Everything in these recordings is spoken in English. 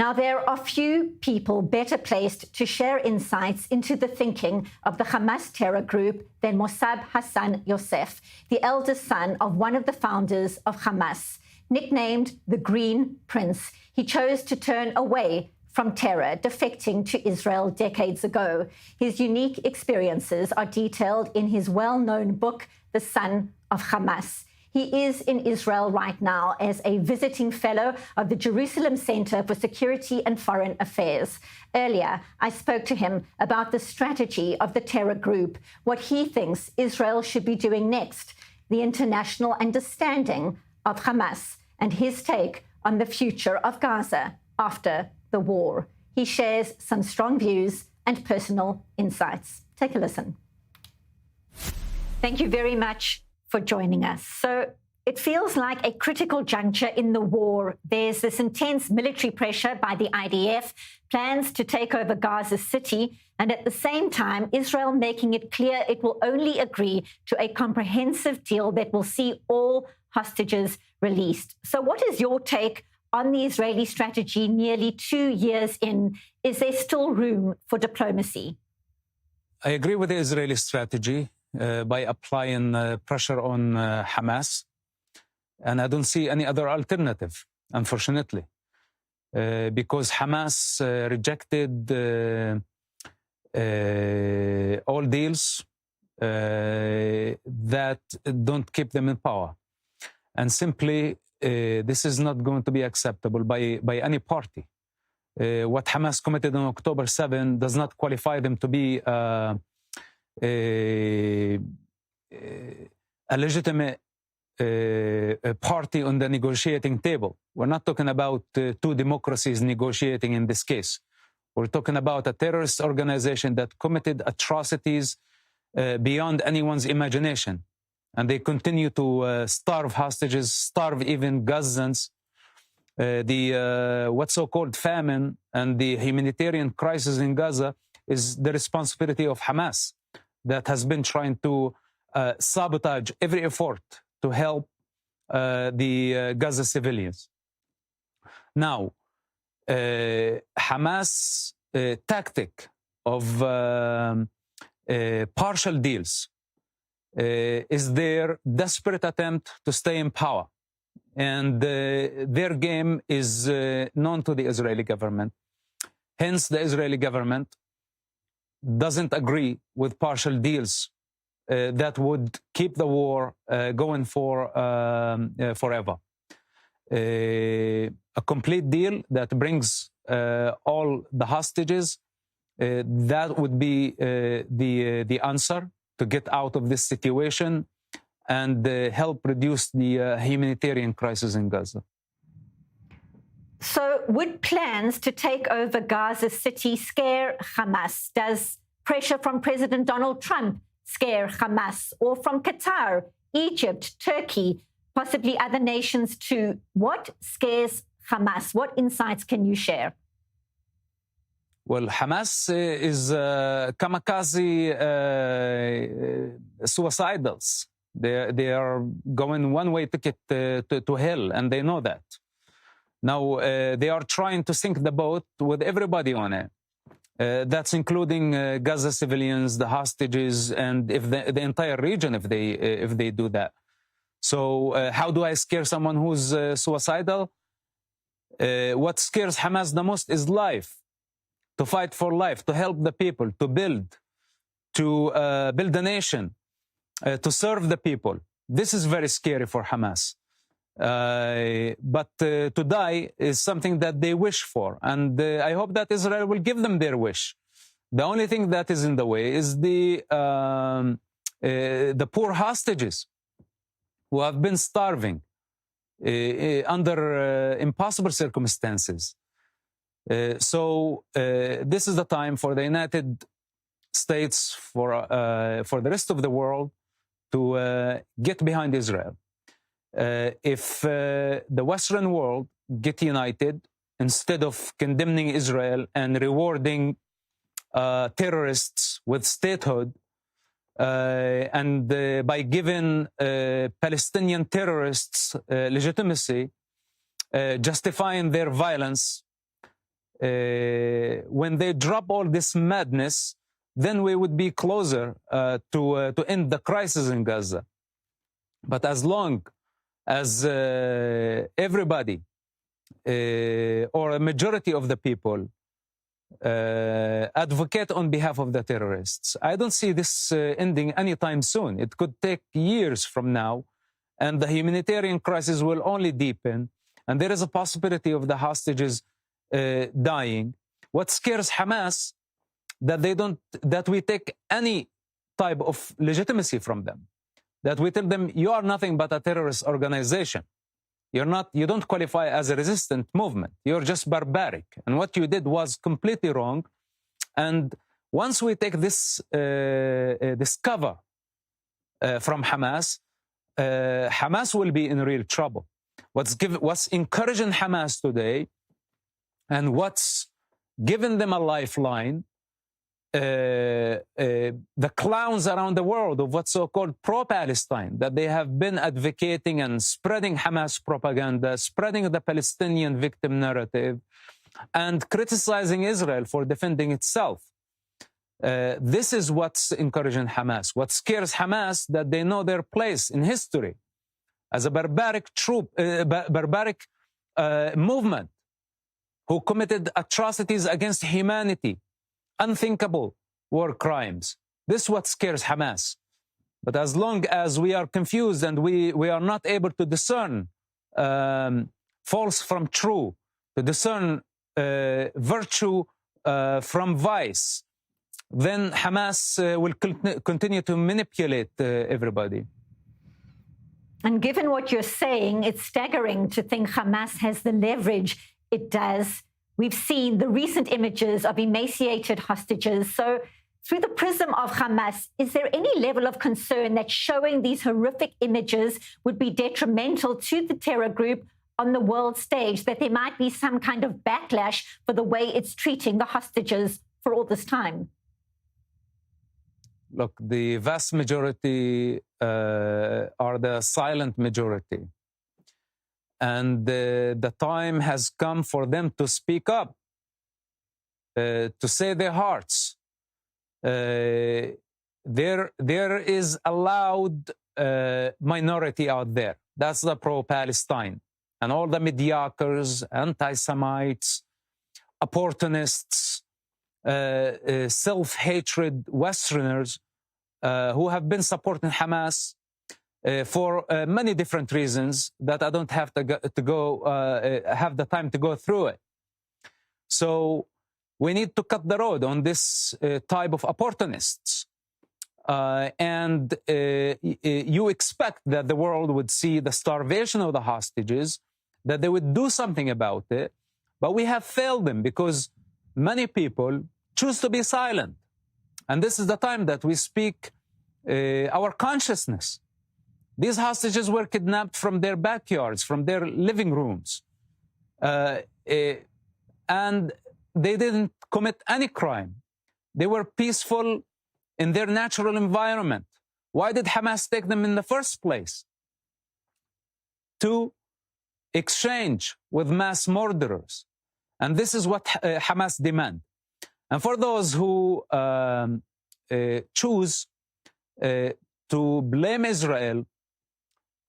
Now, there are few people better placed to share insights into the thinking of the Hamas terror group than Mosab Hassan Yousef, the eldest son of one of the founders of Hamas. Nicknamed the Green Prince, he chose to turn away from terror, defecting to Israel decades ago. His unique experiences are detailed in his well-known book, The Son of Hamas. He is in Israel right now as a visiting fellow of the Jerusalem Center for Security and Foreign Affairs. Earlier, I spoke to him about the strategy of the terror group, what he thinks Israel should be doing next, the international understanding of Hamas, and his take on the future of Gaza after the war. He shares some strong views and personal insights. Take a listen. Thank you very much for joining us. So it feels like a critical juncture in the war. There's this intense military pressure by the IDF, plans to take over Gaza City, and at the same time, Israel making it clear it will only agree to a comprehensive deal that will see all hostages released. So what is your take on the Israeli strategy nearly 2 years in? Is there still room for diplomacy? I agree with the Israeli strategy by applying pressure on Hamas. And I don't see any other alternative, unfortunately, because Hamas rejected all deals that don't keep them in power. And simply, this is not going to be acceptable by any party. What Hamas committed on October 7 does not qualify them to be a legitimate party on the negotiating table. We're not talking about two democracies negotiating in this case. We're talking about a terrorist organization that committed atrocities beyond anyone's imagination. And they continue to starve hostages, starve even Gazans. The what's so-called famine and the humanitarian crisis in Gaza is the responsibility of Hamas, that has been trying to sabotage every effort to help the Gaza civilians. Now, Hamas' tactic of partial deals is their desperate attempt to stay in power. And their game is known to the Israeli government. Hence, the Israeli government doesn't agree with partial deals that would keep the war going for forever. A complete deal that brings all the hostages, that would be the answer to get out of this situation and help reduce the humanitarian crisis in Gaza. So would plans to take over Gaza City scare Hamas? Does pressure from President Donald Trump scare Hamas, or from Qatar, Egypt, Turkey, possibly other nations too? What scares Hamas? What insights can you share? Well, Hamas is kamikaze suicidals. They are going one way ticket to hell, and they know that. Now, they are trying to sink the boat with everybody on it. That's including Gaza civilians, the hostages, and if the entire region, if they do that. So how do I scare someone who's suicidal? What scares Hamas the most is life. To fight for life, to help the people, to build a nation, to serve the people. This is very scary for Hamas. But to die is something that they wish for. And I hope that Israel will give them their wish. The only thing that is in the way is the poor hostages who have been starving under impossible circumstances. So this is the time for the United States, for the rest of the world, to get behind Israel. If the Western world get united, instead of condemning Israel and rewarding terrorists with statehood, and by giving Palestinian terrorists legitimacy, justifying their violence, when they drop all this madness, then we would be closer to end the crisis in Gaza. But as long as everybody or a majority of the people advocate on behalf of the terrorists, I don't see this ending anytime soon. It could take years from now, and the humanitarian crisis will only deepen, and there is a possibility of the hostages dying. What scares Hamas, that we take any type of legitimacy from them, that we tell them, you are nothing but a terrorist organization. You don't qualify as a resistant movement. You're just barbaric. And what you did was completely wrong. And once we take this cover from Hamas, Hamas will be in real trouble. What's encouraging Hamas today and what's given them a lifeline, the clowns around the world of what's so-called pro-Palestine, that they have been advocating and spreading Hamas propaganda, spreading the Palestinian victim narrative, and criticizing Israel for defending itself. This is what's encouraging Hamas. What scares Hamas, that they know their place in history as a barbaric movement who committed atrocities against humanity, unthinkable war crimes. This is what scares Hamas. But as long as we are confused and we are not able to discern false from true, to discern virtue from vice, then Hamas will continue to manipulate everybody. And given what you're saying, it's staggering to think Hamas has the leverage it does. We've seen the recent images of emaciated hostages. So through the prism of Hamas, is there any level of concern that showing these horrific images would be detrimental to the terror group on the world stage, that there might be some kind of backlash for the way it's treating the hostages for all this time? Look, the vast majority are the silent majority. And the time has come for them to speak up, to say their hearts. There is a loud minority out there. That's the pro-Palestine. And all the mediocres, anti-Semites, opportunists, self-hatred Westerners who have been supporting Hamas for many different reasons that I don't have have the time to go through it. So we need to cut the road on this type of opportunists. And you expect that the world would see the starvation of the hostages, that they would do something about it. But we have failed them because many people choose to be silent. And this is the time that we speak our consciousness. These hostages were kidnapped from their backyards, from their living rooms. And they didn't commit any crime. They were peaceful in their natural environment. Why did Hamas take them in the first place? To exchange with mass murderers. And this is what Hamas demand. And for those who choose to blame Israel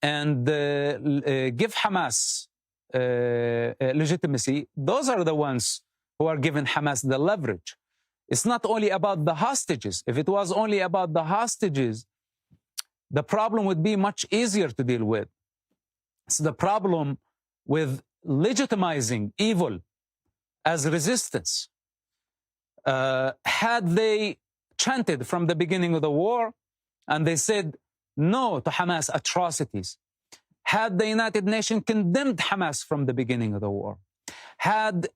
and give Hamas legitimacy, those are the ones who are giving Hamas the leverage. It's not only about the hostages. If it was only about the hostages, the problem would be much easier to deal with. It's the problem with legitimizing evil as resistance. Had they chanted from the beginning of the war and they said no to Hamas atrocities, had the United Nations condemned Hamas from the beginning of the war, had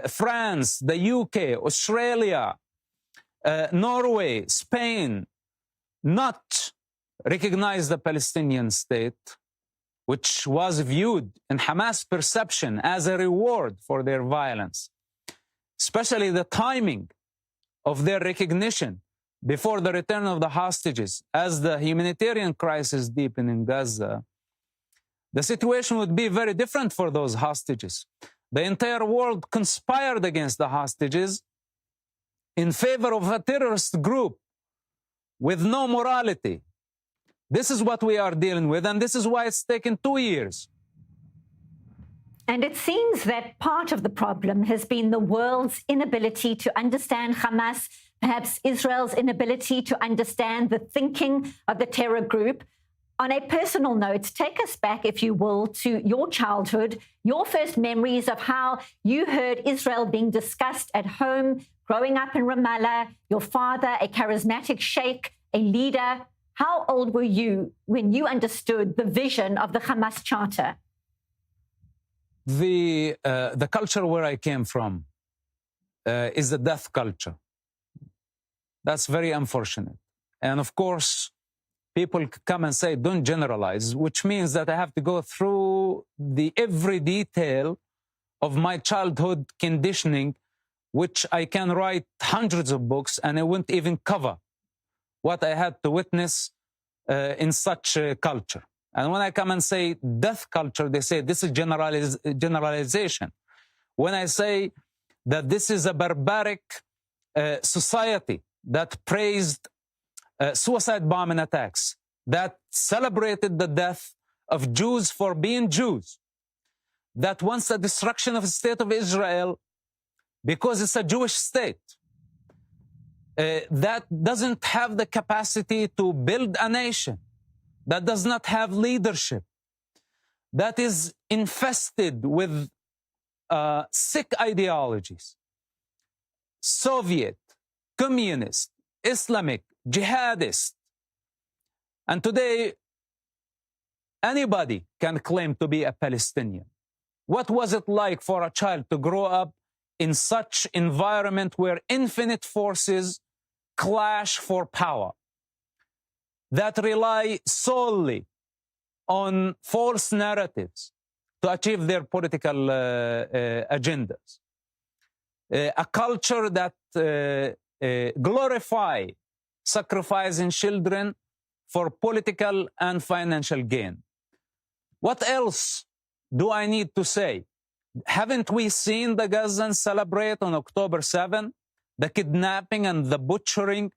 France, the UK, Australia, Norway, Spain not recognized the Palestinian state, which was viewed in Hamas' perception as a reward for their violence, especially the timing of their recognition before the return of the hostages, as the humanitarian crisis deepened in Gaza, the situation would be very different for those hostages. The entire world conspired against the hostages in favor of a terrorist group with no morality. This is what we are dealing with, and this is why it's taken 2 years. And it seems that part of the problem has been the world's inability to understand Hamas, perhaps Israel's inability to understand the thinking of the terror group. On a personal note, take us back, if you will, to your childhood, your first memories of how you heard Israel being discussed at home, growing up in Ramallah, your father, a charismatic sheikh, a leader. How old were you when you understood the vision of the Hamas Charter? The culture where I came from is the death culture. That's very unfortunate. And of course, people come and say, don't generalize, which means that I have to go through every detail of my childhood conditioning, which I can write hundreds of books and I wouldn't even cover what I had to witness in such a culture. And when I come and say death culture, they say this is generalization. When I say that this is a barbaric society that praised suicide bombing attacks, that celebrated the death of Jews for being Jews, that wants the destruction of the state of Israel because it's a Jewish state, that doesn't have the capacity to build a nation, that does not have leadership, that is infested with sick ideologies, Soviet, communist, Islamic, jihadist. And today, anybody can claim to be a Palestinian. What was it like for a child to grow up in such environment where infinite forces clash for power, that rely solely on false narratives to achieve their political agendas? A culture that glorify sacrificing children for political and financial gain. What else do I need to say? Haven't we seen the Gazans celebrate on October 7 the kidnapping and the butchering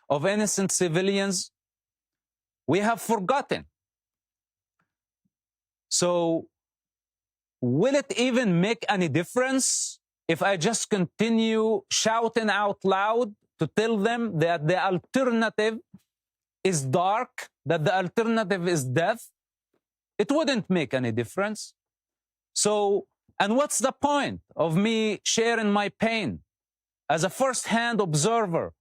of innocent civilians? We have forgotten. So, will it even make any difference if I just continue shouting out loud to tell them that the alternative is dark, that the alternative is death? It wouldn't make any difference. So, and what's the point of me sharing my pain? As a first-hand observer,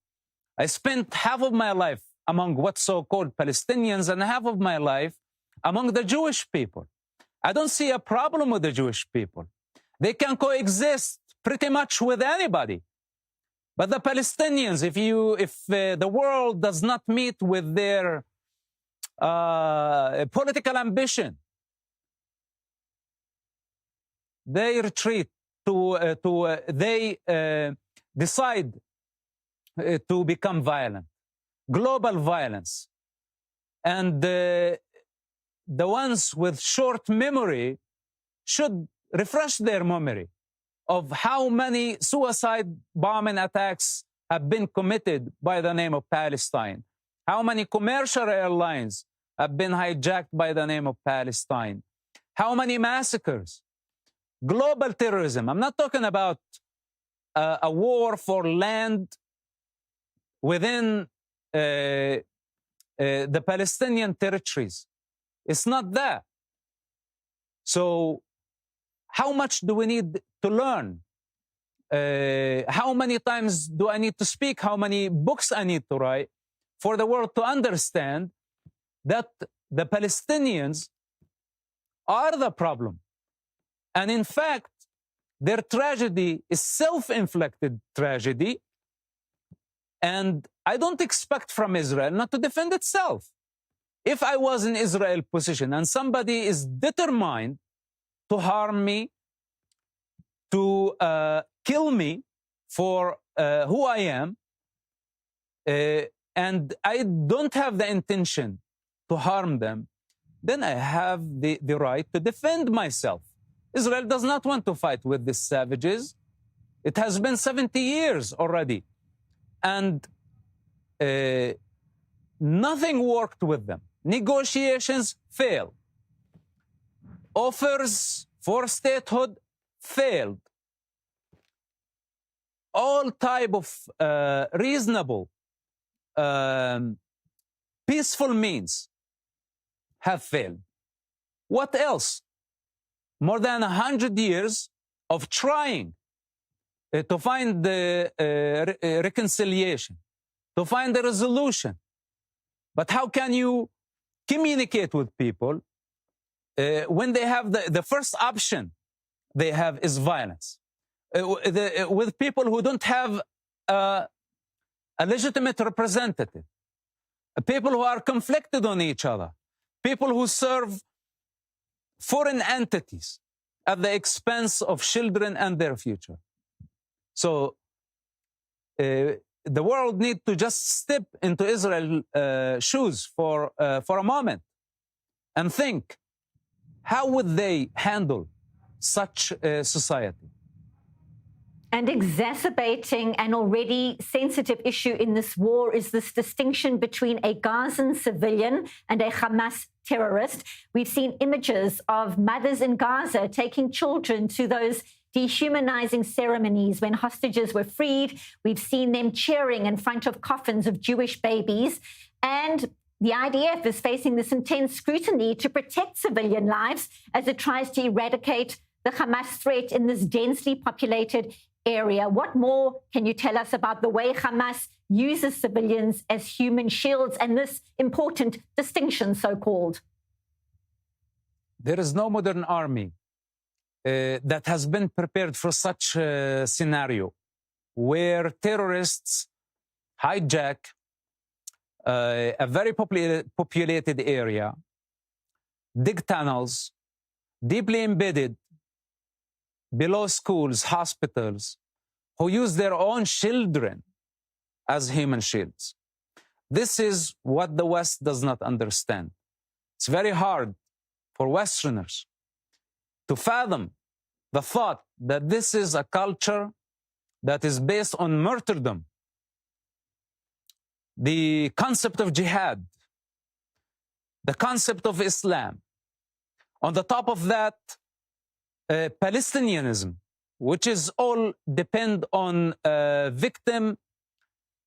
I spent half of my life among what's so-called Palestinians and half of my life among the Jewish people. I don't see a problem with the Jewish people. They can coexist pretty much with anybody. But the Palestinians, if the world does not meet with their political ambition, they retreat they decide to become violent, global violence. And the ones with short memory should refresh their memory of how many suicide bombing attacks have been committed by the name of Palestine, how many commercial airlines have been hijacked by the name of Palestine, how many massacres, global terrorism. I'm not talking about a war for land within the Palestinian territories. It's not that. So how much do we need to learn? How many times do I need to speak? How many books I need to write for the world to understand that the Palestinians are the problem? And in fact, their tragedy is self-inflicted tragedy. And I don't expect from Israel not to defend itself. If I was in Israel's position and somebody is determined to harm me, to kill me for who I am, and I don't have the intention to harm them, then I have the right to defend myself. Israel does not want to fight with these savages. It has been 70 years already. And nothing worked with them. Negotiations failed. Offers for statehood failed. All type of reasonable, peaceful means have failed. What else? More than 100 years of trying to find the reconciliation, to find the resolution. But how can you communicate with people when they have the first option they have is violence? With people who don't have a legitimate representative, people who are conflicted on each other, people who serve foreign entities at the expense of children and their future. So the world needs to just step into Israel's shoes for a moment and think, how would they handle such a society? And exacerbating an already sensitive issue in this war is this distinction between a Gazan civilian and a Hamas terrorist. We've seen images of mothers in Gaza taking children to those dehumanizing ceremonies when hostages were freed. We've seen them cheering in front of coffins of Jewish babies. And the IDF is facing this intense scrutiny to protect civilian lives as it tries to eradicate the Hamas threat in this densely populated area. What more can you tell us about the way Hamas uses civilians as human shields and this important distinction, so-called? There is no modern army that has been prepared for such a scenario where terrorists hijack a very populated area, dig tunnels, deeply embedded below schools, hospitals, who use their own children as human shields. This is what the West does not understand. It's very hard for Westerners to fathom the thought that this is a culture that is based on martyrdom. The concept of jihad, the concept of Islam. On the top of that, Palestinianism, which is all depend on victim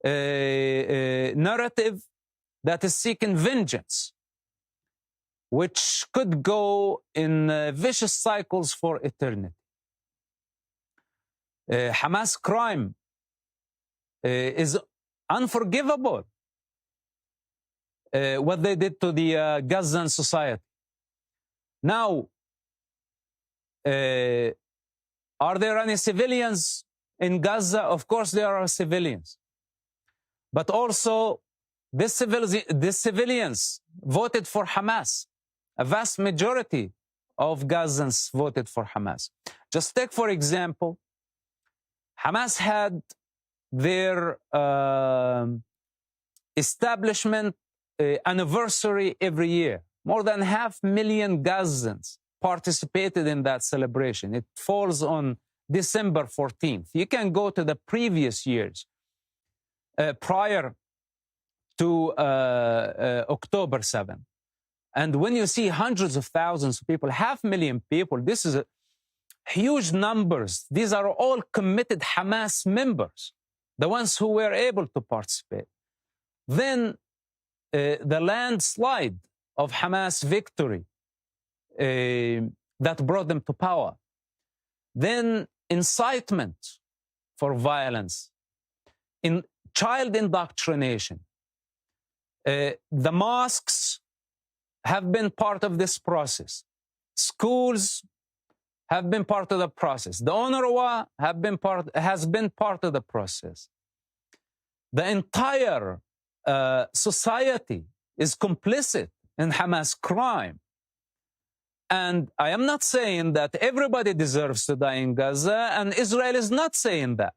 narrative that is seeking vengeance, which could go in vicious cycles for eternity. Hamas crime is unforgivable. What they did to the Gazan society. Now, are there any civilians in Gaza? Of course there are civilians. But also, these civilians voted for Hamas. A vast majority of Gazans voted for Hamas. Just take, for example, Hamas had their establishment anniversary every year. More than 500,000 Gazans participated in that celebration. It falls on December 14th. You can go to the previous years prior to October 7th. And when you see hundreds of thousands of people, 500,000 people, this is huge numbers. These are all committed Hamas members, the ones who were able to participate. Then the landslide of Hamas victory that brought them to power. Then incitement for violence, in child indoctrination. The mosques have been part of this process. Schools have been part of the process. The UNRWA has been part of the process. The entire society is complicit in Hamas crime. And I am not saying that everybody deserves to die in Gaza, and Israel is not saying that.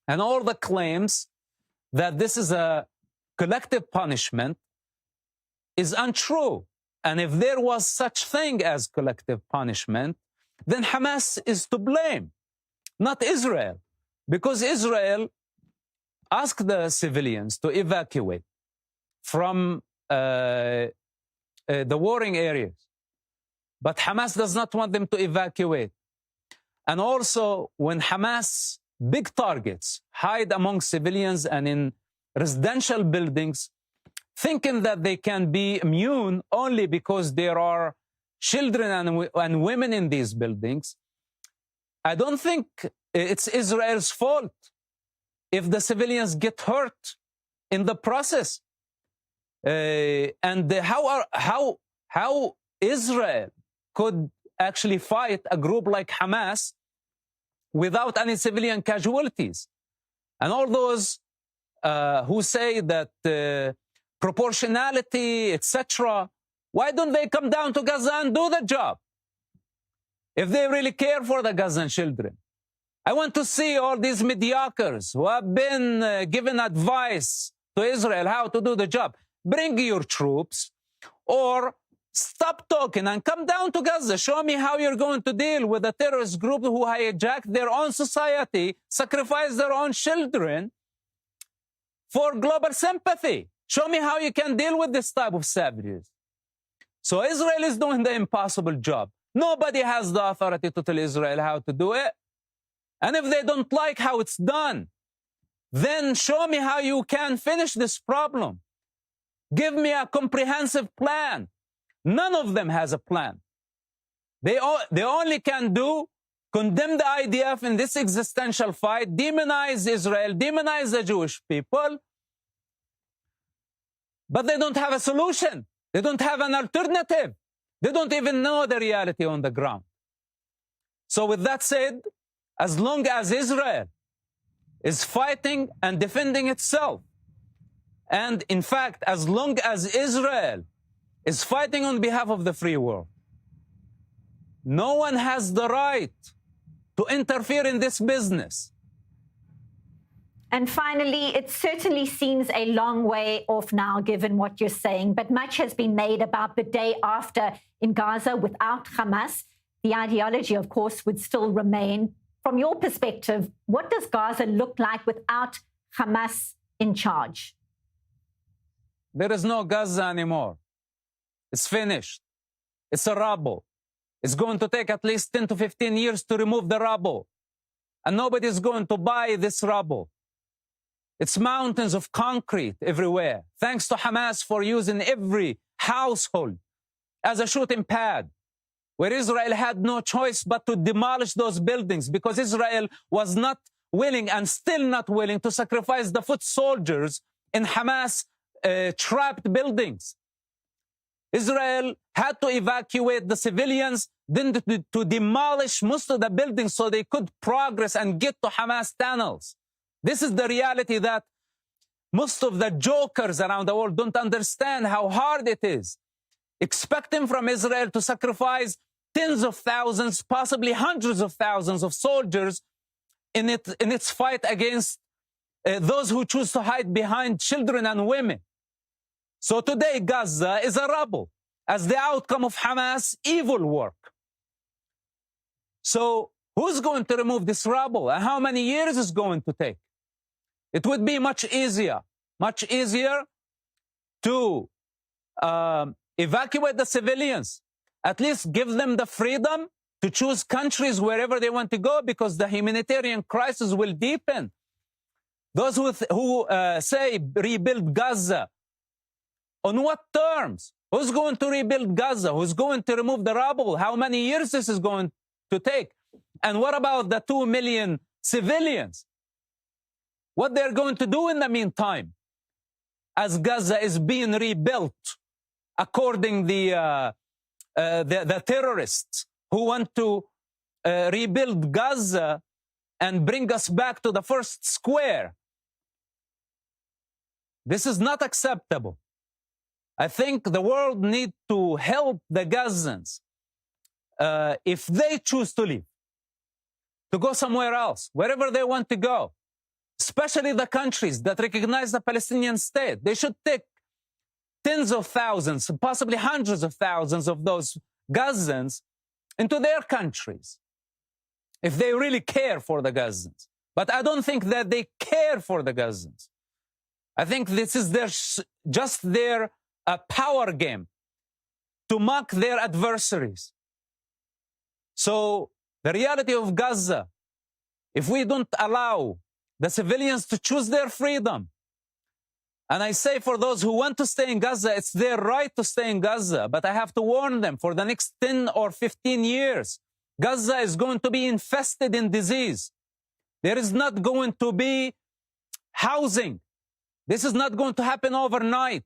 And all the claims that this is a collective punishment is untrue. And if there was such thing as collective punishment, then Hamas is to blame, not Israel, because Israel asked the civilians to evacuate from the warring areas. But Hamas does not want them to evacuate. And also, when Hamas, big targets, hide among civilians and in residential buildings, thinking that they can be immune only because there are children and women in these buildings, I don't think it's Israel's fault if the civilians get hurt in the process. And how Israel could actually fight a group like Hamas without any civilian casualties? And all those who say that proportionality, etc., why don't they come down to Gaza and do the job? If they really care for the Gazan children. I want to see all these mediocres who have been given advice to Israel how to do the job. Bring your troops or stop talking and come down to Gaza. Show me how you're going to deal with a terrorist group who hijacked their own society, sacrificed their own children for global sympathy. Show me how you can deal with this type of savages. So Israel is doing the impossible job. Nobody has the authority to tell Israel how to do it. And if they don't like how it's done, then show me how you can finish this problem. Give me a comprehensive plan. None of them has a plan. They only can do condemn the IDF in this existential fight, demonize Israel, demonize the Jewish people, but they don't have a solution. They don't have an alternative. They don't even know the reality on the ground. So with that said, as long as Israel is fighting and defending itself, and in fact, as long as Israel is fighting on behalf of the free world, no one has the right to interfere in this business. And finally, it certainly seems a long way off now, given what you're saying, but much has been made about the day after in Gaza without Hamas. The ideology, of course, would still remain. From your perspective, what does Gaza look like without Hamas in charge? There is no Gaza anymore. It's finished. It's a rubble. It's going to take at least 10 to 15 years to remove the rubble. And nobody's going to buy this rubble. It's mountains of concrete everywhere. Thanks to Hamas for using every household as a shooting pad, where Israel had no choice but to demolish those buildings because Israel was not willing and still not willing to sacrifice the foot soldiers in Hamas trapped buildings. Israel had to evacuate the civilians, then to demolish most of the buildings so they could progress and get to Hamas tunnels. This is the reality that most of the jokers around the world don't understand how hard it is. Expecting from Israel to sacrifice tens of thousands, possibly hundreds of thousands of soldiers in its fight against those who choose to hide behind children and women. So today, Gaza is a rubble as the outcome of Hamas' evil work. So who's going to remove this rubble and how many years is going to take? It would be much easier to evacuate the civilians, at least give them the freedom to choose countries wherever they want to go, because the humanitarian crisis will deepen. Those who say rebuild Gaza, on what terms? Who's going to rebuild Gaza? Who's going to remove the rubble? How many years this is going to take? And what about the 2 million civilians? What they're going to do in the meantime as Gaza is being rebuilt according to the terrorists who want to rebuild Gaza and bring us back to the first square. This is not acceptable. I think the world needs to help the Gazans if they choose to leave, to go somewhere else, wherever they want to go, especially the countries that recognize the Palestinian state. They should take tens of thousands, possibly hundreds of thousands of those Gazans into their countries if they really care for the Gazans. But I don't think that they care for the Gazans. I think this is just their power game to mock their adversaries. So the reality of Gaza, if we don't allow the civilians to choose their freedom, and I say for those who want to stay in Gaza, it's their right to stay in Gaza, but I have to warn them, for the next 10 or 15 years, Gaza is going to be infested in disease. There is not going to be housing. This is not going to happen overnight.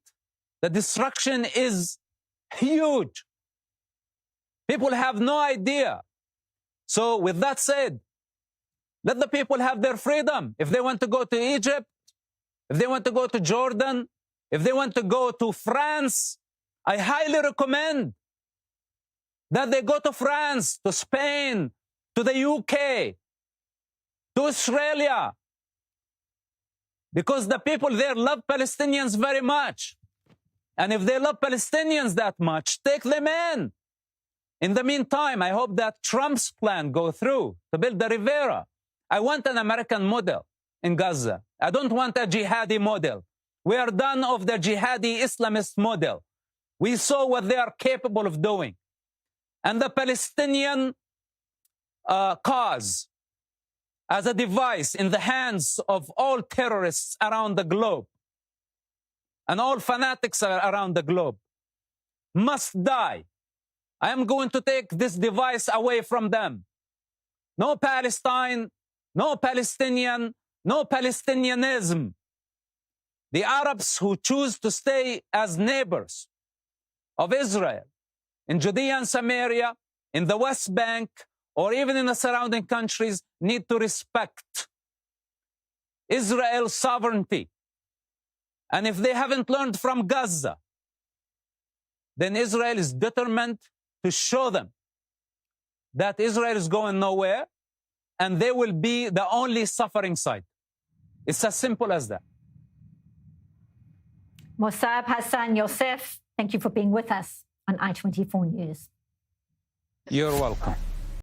The destruction is huge. People have no idea. So with that said, let the people have their freedom. If they want to go to Egypt, if they want to go to Jordan, if they want to go to France, I highly recommend that they go to France, to Spain, to the UK, to Australia, because the people there love Palestinians very much. And if they love Palestinians that much, take them in. In the meantime, I hope that Trump's plan go through to build the Rivera. I want an American model in Gaza. I don't want a jihadi model. We are done of the jihadi Islamist model. We saw what they are capable of doing. And the Palestinian cause as a device in the hands of all terrorists around the globe and all fanatics around the globe must die. I am going to take this device away from them. No Palestine, no Palestinian, no Palestinianism. The Arabs who choose to stay as neighbors of Israel in Judea and Samaria, in the West Bank, or even in the surrounding countries, need to respect Israel's sovereignty. And if they haven't learned from Gaza, then Israel is determined to show them that Israel is going nowhere and they will be the only suffering side. It's as simple as that. Mosab Hassan Yousef, thank you for being with us on I-24 News. You're welcome.